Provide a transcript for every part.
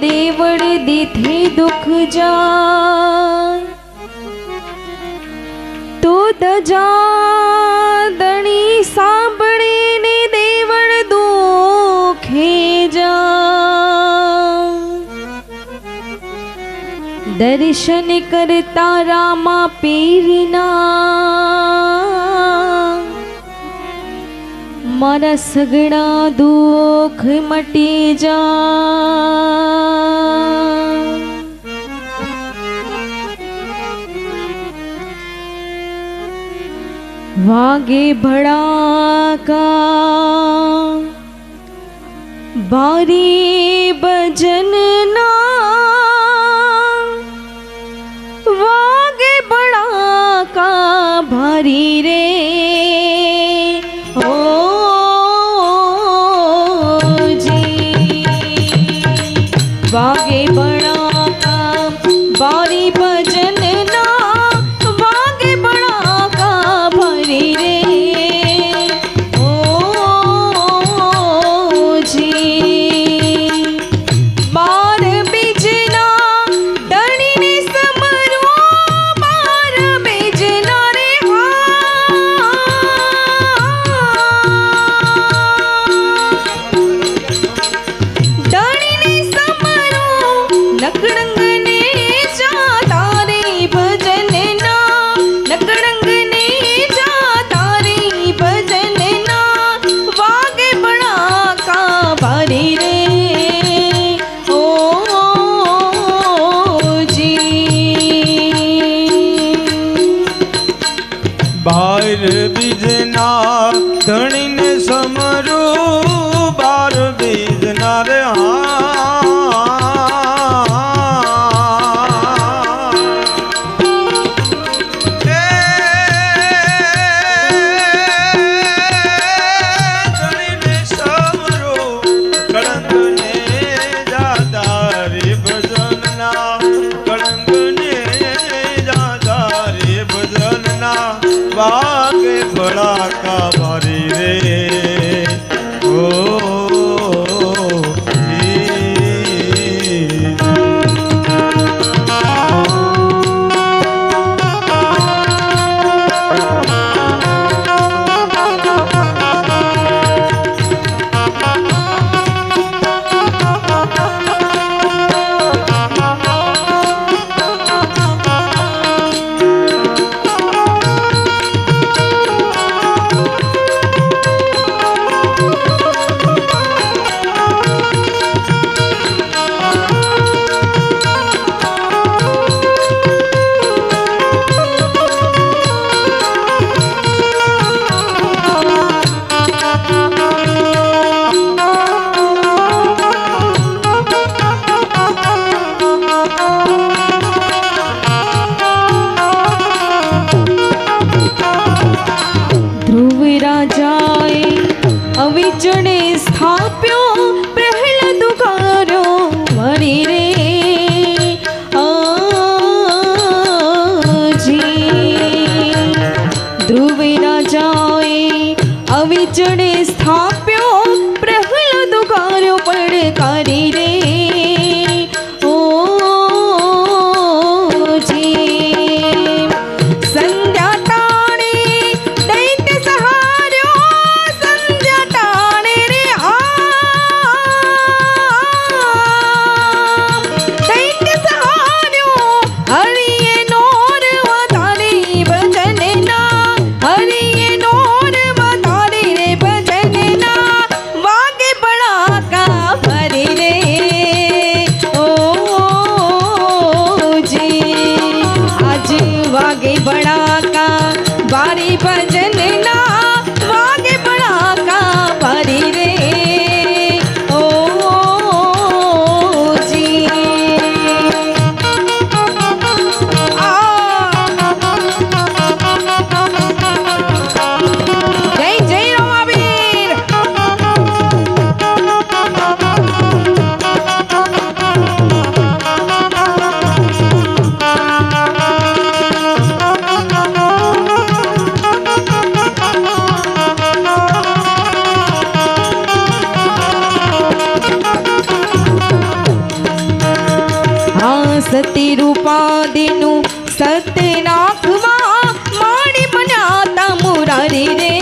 देवड़ दीथे दुख जाय तो दजा दणी सांभळे ने देवड़ दुखे जाय। दर्शन करता रामा पीरना मारा सगड़ा दुख मटी जा। वागे भड़ाका बारी बजनना वागे भड़ाका भारी रे ओ वागे बड़ाका बारी भजनना वागे बड़ाका भरी रे ओ जी। बार बीजना डणी ने समरो बार बीजना रे डणी ने नकड़ंग ने जाता रे भजन ना नकड़ंग ने जाता रे भजन ना वागे बड़ा का भारी रे ओ जी। बार बीजना धनी ने समरू बार बीजना रे वागे बड़ा का भारी रे ओ સતી રૂપાદીનું સત્ય નાખવા માડી બન્યા તા મુરારી રે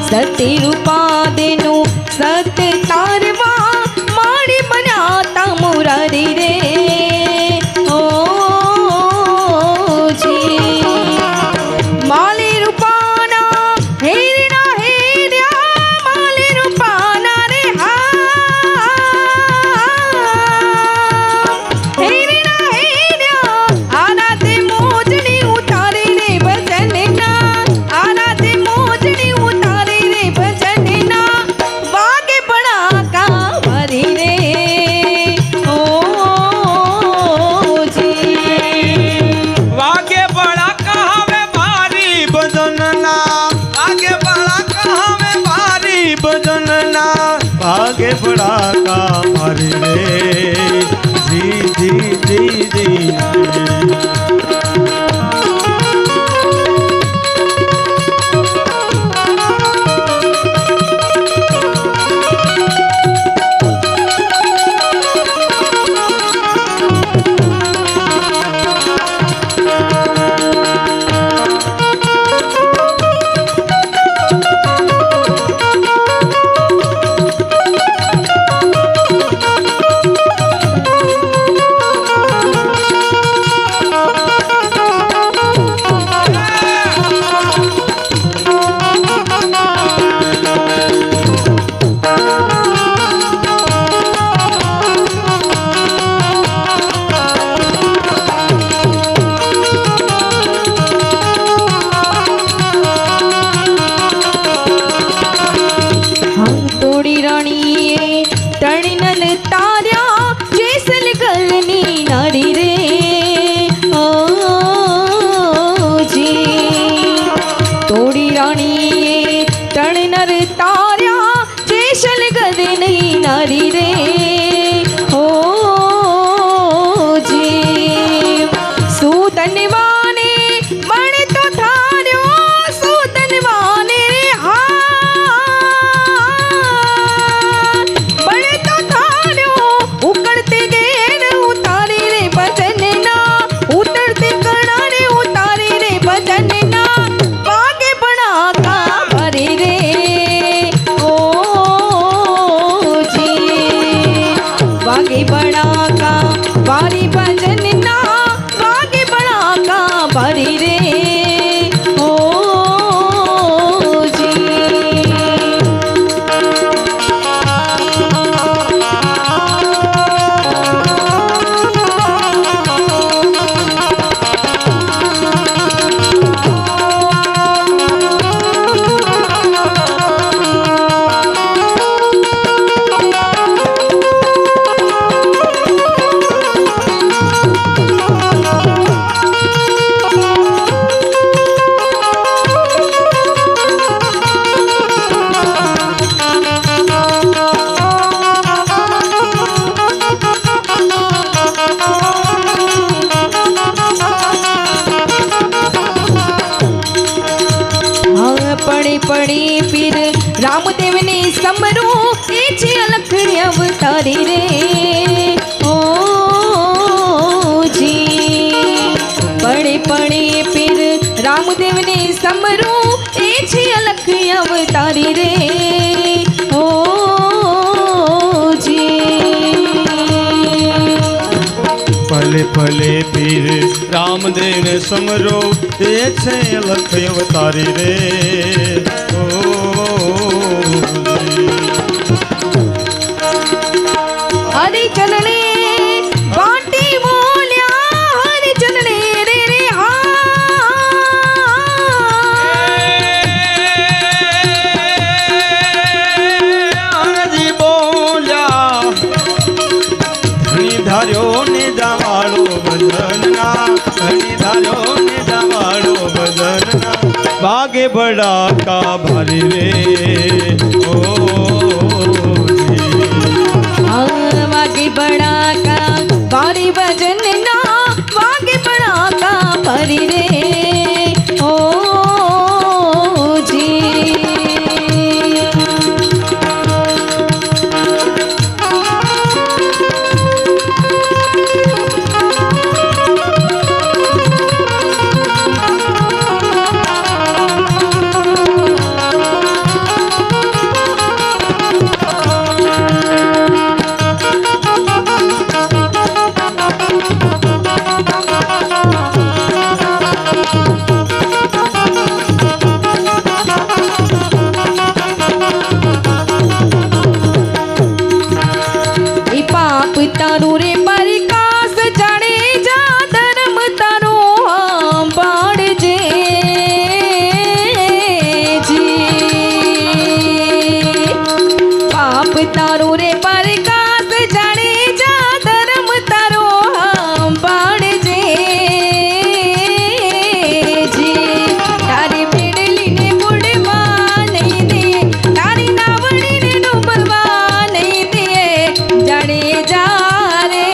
સતી રૂપાદીનું સત્ય તારવા માડી બન્યા તા મુરારી રે માલી રૂપાના હેરના હેર્યા માલી રૂપાના રે હેરના હેર્યા આનાથી મોજણી ઉતારી રે ભજનના આનાથી મોજણી ઉતારી રે ભજનના વાગે બડાકા ભરી રે ઓ જી વાગે બળાકા હવે મારી ભજનના વાગે બળાકા હવે મારી ભજનના વાગે બળાકા મારી રે જી જી જી જી તોડી રાણીએ તણનલ તાર્યા જેસલગરની નારી રે ઓ જી તોડી રાણીએ તણનલ તાર્યા જેસલગરની નારી રે ઓ જી સુતનવાને મણ તો થાર્યો સુતનવાને રે બળે તો થાર્યો ઉકળતી ગેર ઉતારી રે ભજનના ઉતરતી કણાને ઉતારી રે ભજનના વાગે બડાકા ભરી રે ઓ જી વાગે બડાકા વારી ભજનના વાગે બડાકા ભરી રે ઓ જી પડી પડી પીર રામદેવને સમરો એ છે અલખણી અવતારી રે ઓ જી પડી પડી પીર રામદેવને સમરો એ છે અલખણી અવતારી રે ઓ જી ભલે ભલે પીર રામદેવ સમરો એ છે લખ અવતારી રે ઓ હરિચંદ ને વાટી બોલ્યા હરિચંદ ને રે રે હરજી બોલ્યા ધણી ધાર્યો ને જવાળો ભજનના ધણી ધાર્યો ને જવાળો ભજનના વાગે બડાકા ભારી રે ઓ વાગે બડાકા વારી ભજનના વાગે બડાકા ભરી રે ઓ જી તારો રે પરકાશ જાણે જા ધર્મ તારો પાડજે જી તારી મેડલીને બુડવા નહીં દે તારી નાવડીને ડૂબવા નહીં દે જાણે જા રે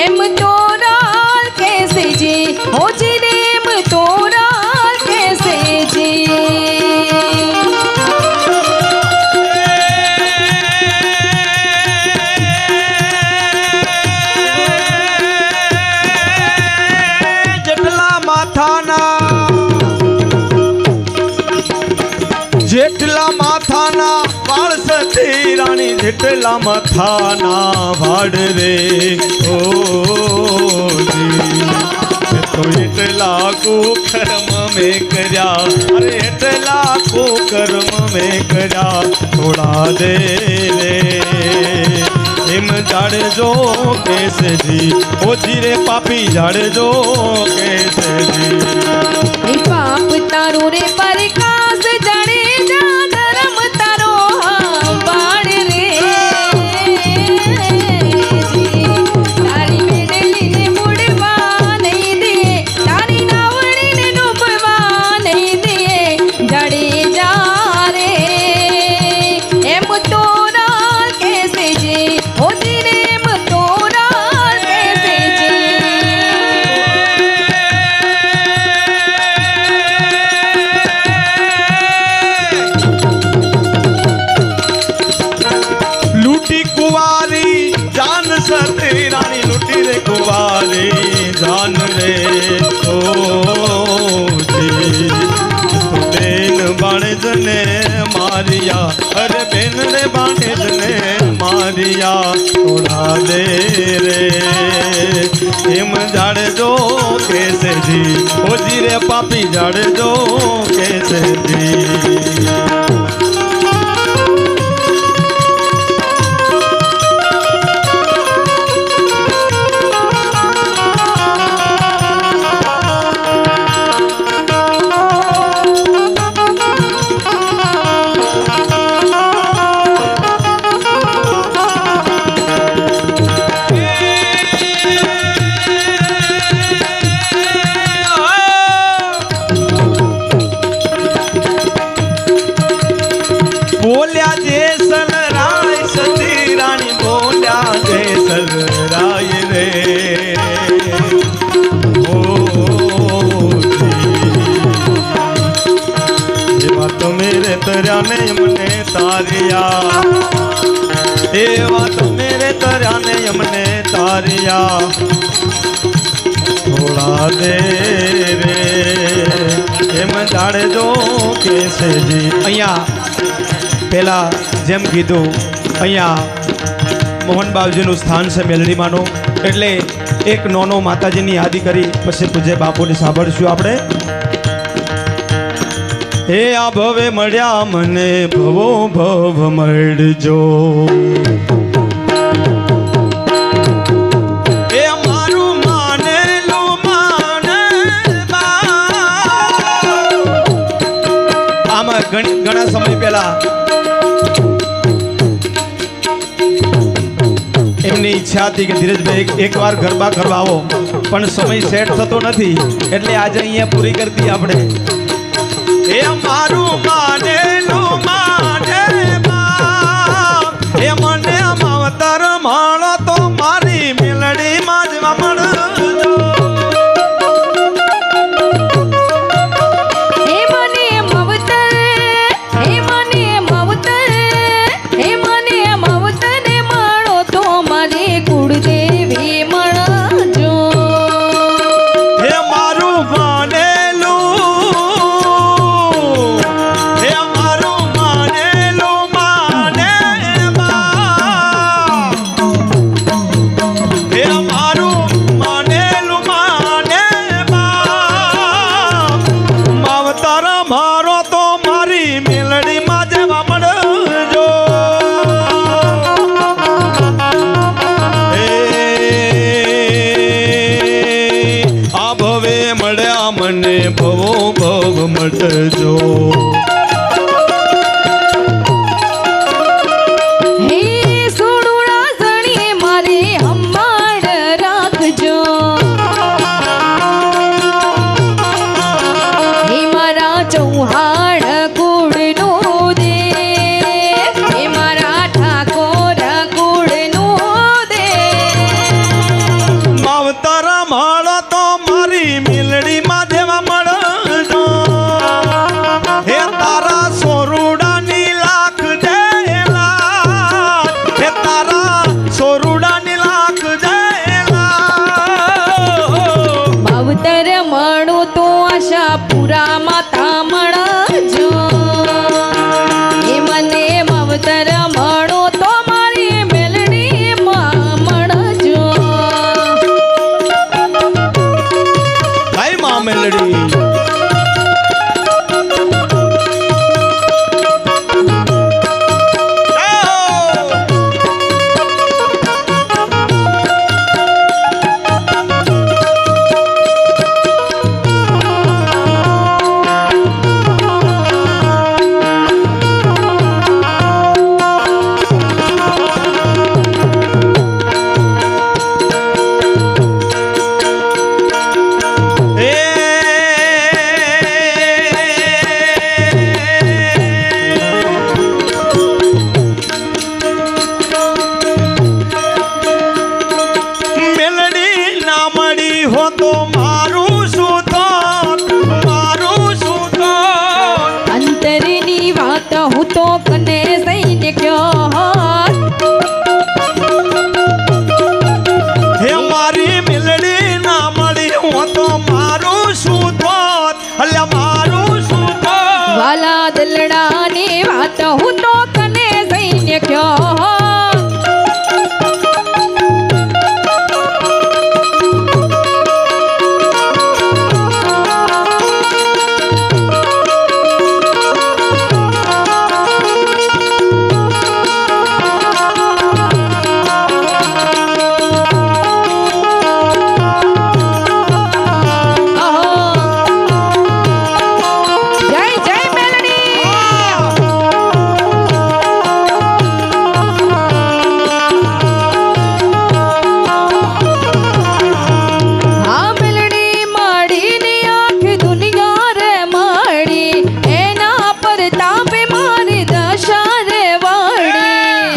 એમ તો રાલ કેસે જી હોજી રે એમ તો રાલ કેસે જી જેટલા માથાના વાળ સતી રાણી જેટલા માથાના વાડ રે ઓ તો એટલા કુકર્મ મેં કર્યા અરે એટલા કુકર્મ મેં કર્યા થોડા દે રે એમ જાડજો કેસજી ઓજી રે પાપી જાડજો કેસજી એ પાપ તારો રે પરકાશ જાણે જા ધર્મ તારો બાળ રે તારી મેડલીને બુડવા નહીં દે તારી નાવડીને ડૂબવા નહીં દે જાડે જા રે એમ તોરા કેસે જે હોતી રે એમ તોરા કેસે જે लूटी कुवारी जान सती रानी लूटी रे कुवारी जान रे ओ जी तो बेन बाणेज ने मारिया अरे बेन रे बाणेज ने मारिया थोड़ा दे रे एम जाड़जो कैसे जी ओ जी रे पापी जाड़जो कैसे जी बोल्या जेसल राय सती रानी बोल्या जेसल राय रे ओ एवा तो मेरे तरया ने यमने तारिया एवा तो मेरे तरया ने यमने तारिया थोड़ा दे रे एम जाड़जो कैसे जी અહીંયા પહેલા જેમ કીધું અહીંયા મોહન બાપજીનું સ્થાન છે મેલડીમાંનું એટલે એક નોનો માતાજીની યાદી કરી પછી પૂજ્ય બાપુને સાંભળશું આપણે હે આ ભવે મળ્યા મને ભવો ભવ મળજો એ મારું માનેલું માનવા આમાં ઘણા સમય પહેલા એમની ઈચ્છા હતી કે ધીરજભાઈ એકવાર ગરબા કરવા આવો પણ સમય સેટ થતો નથી એટલે આજે અહીંયા પૂરી કરી દઈએ આપણે એ મારું માનેલું માનવા એ મને માવતર માળો તો મારી મેલડી માં જ મળજો હે મને મવતર હે મને મવતર હે મને મવતર માળો તો મારે કુળદેવી મળજો હે મારું માનેલું હે મારું માન કને સૈન્ય કયો હે મારી મિલડી ના મળી હું તો મારું શું થોત અલ્યા મારું શું થોત વાલા દિલડાની વાત હું તો કને સૈન્ય કયો જય જય મેલડી હા મેલડી માડીની આંખ દુનિયા રે માડી એના પર તાપે મારી દશા રે વાડી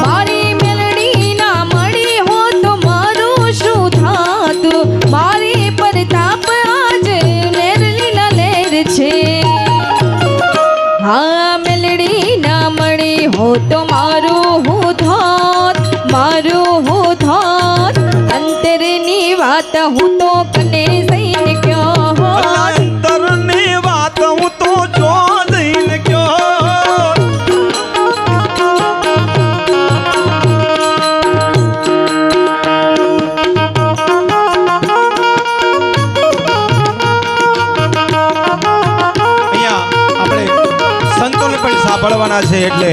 મારી મેલડી ના મળી હો તો મારું શું થાતું મારી પર તાપ આજ લેર લીલા લેર છે હા મેલડી ના મળી હો તો મારું હું થોત મારું હું થોત અંતરની વાત હું તો કને સૈન્ય કયો અલ્યા અંતરની વાત હું તો જો દઈને કયો અહીંયા આપણે સંતોને પણ સાંભળવાના છે એટલે